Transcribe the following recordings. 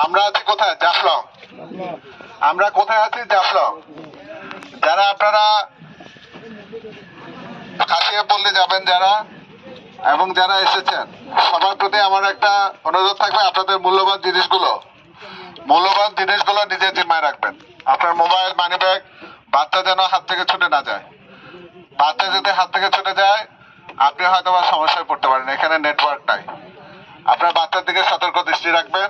আমরা আছি কোথায়? জাফলং। আমরা কোথায় আছি? জাফলং। যারা আপনারা কাশিয়া পল্লী যাবেন যারা, এবং যারা এসেছেন, সবার প্রতি আমার একটা অনুরোধ থাকবে, আপনাদের মূল্যবান জিনিসগুলো নিজের জিম্মায় রাখবেন। আপনার মোবাইল, মানি ব্যাগ, বাচ্চা যেন হাত থেকে ছুটে না যায়। বাচ্চা যদি হাত থেকে ছুটে যায়, আপনি হয়তো বা সমস্যায় পড়তে পারেন। এখানে নেটওয়ার্ক নাই। আপনার বাচ্চার দিকে সতর্ক দৃষ্টি রাখবেন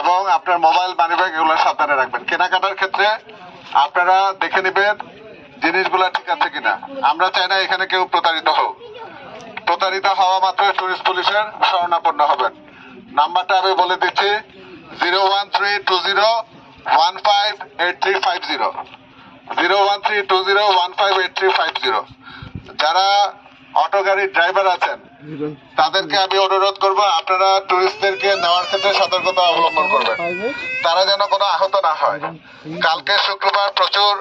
এবং আপনার মোবাইল, মানি ব্যাগ এগুলো সাবধানে রাখবেন। কেনাকাটার ক্ষেত্রে আপনারা দেখে নেবেন জিনিসগুলো ঠিক আছে কিনা। আমরা চাই না এখানে কেউ প্রতারিত হোক। প্রতারিত হওয়া মাত্র টুরিস্ট পুলিশের শরণাপন্ন হবেন। নাম্বারটা আমি বলে দিচ্ছি, 01320158350, 01320158350। যারা অটো গাড়ির ড্রাইভার আছেন তাদেরকে আমি অনুরোধ করব, আপনারা টুরিস্টদেরকে নেওয়ার ক্ষেত্রে সতর্কতা অবলম্বন করবেন, তারা যেন কোনো আহত না হয়। কালকে শুক্রবার প্রচুর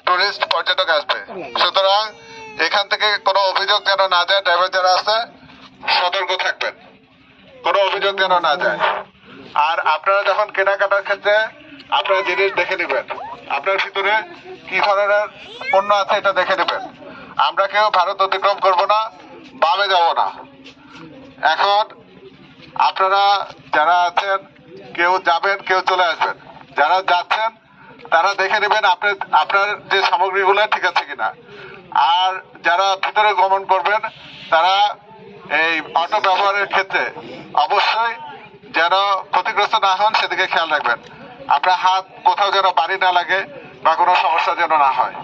টুরিস্ট পর্যটক আসবে, সুতরাং এখান থেকে কোনো অভিযোগ যেন না যায়। ড্রাইভার যারা আছে সতর্ক থাকবেন, কোনো অভিযোগ যেন না যায়। আর আপনারা যখন কেনাকাটার ক্ষেত্রে আপনারা জিনিস দেখে নেবেন, আপনার ভিতরে কি ধরনের পণ্য আছে এটা দেখে নেবেন। আমরা কেউ ভারত অতিক্রম করব না, বামে যাব না। এখন আপনারা যারা আছেন, কেউ যাবেন, কেউ চলে আসবেন। যারা যাচ্ছেন তারা দেখে নেবেন আপনার যে সামগ্রীগুলো ঠিক আছে কিনা। আর যারা ভিতরে গমন করবেন তারা এই অটো ব্যবহারের ক্ষেত্রে অবশ্যই যেন ক্ষতিগ্রস্ত না হন সেদিকে খেয়াল রাখবেন। আপনার হাত কোথাও যেন বাড়ি না লাগে বা কোনো সমস্যা যেন না হয়।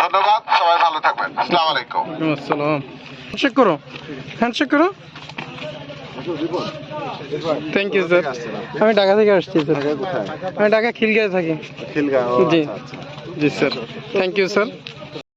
ধন্যবাদ, সবাই ভালো থাকবেন। আসসালামু আলাইকুম। আসসালাম। হ্যান্ডশেক করো, হ্যান্ডশেক করো। Thank you sir. আমি ঢাকা থেকে আসছি স্যার। আমি ঢাকা খিলগাঁয়ে থাকি। খিলগাঁও। জি জি স্যার, থ্যাংক ইউ স্যার।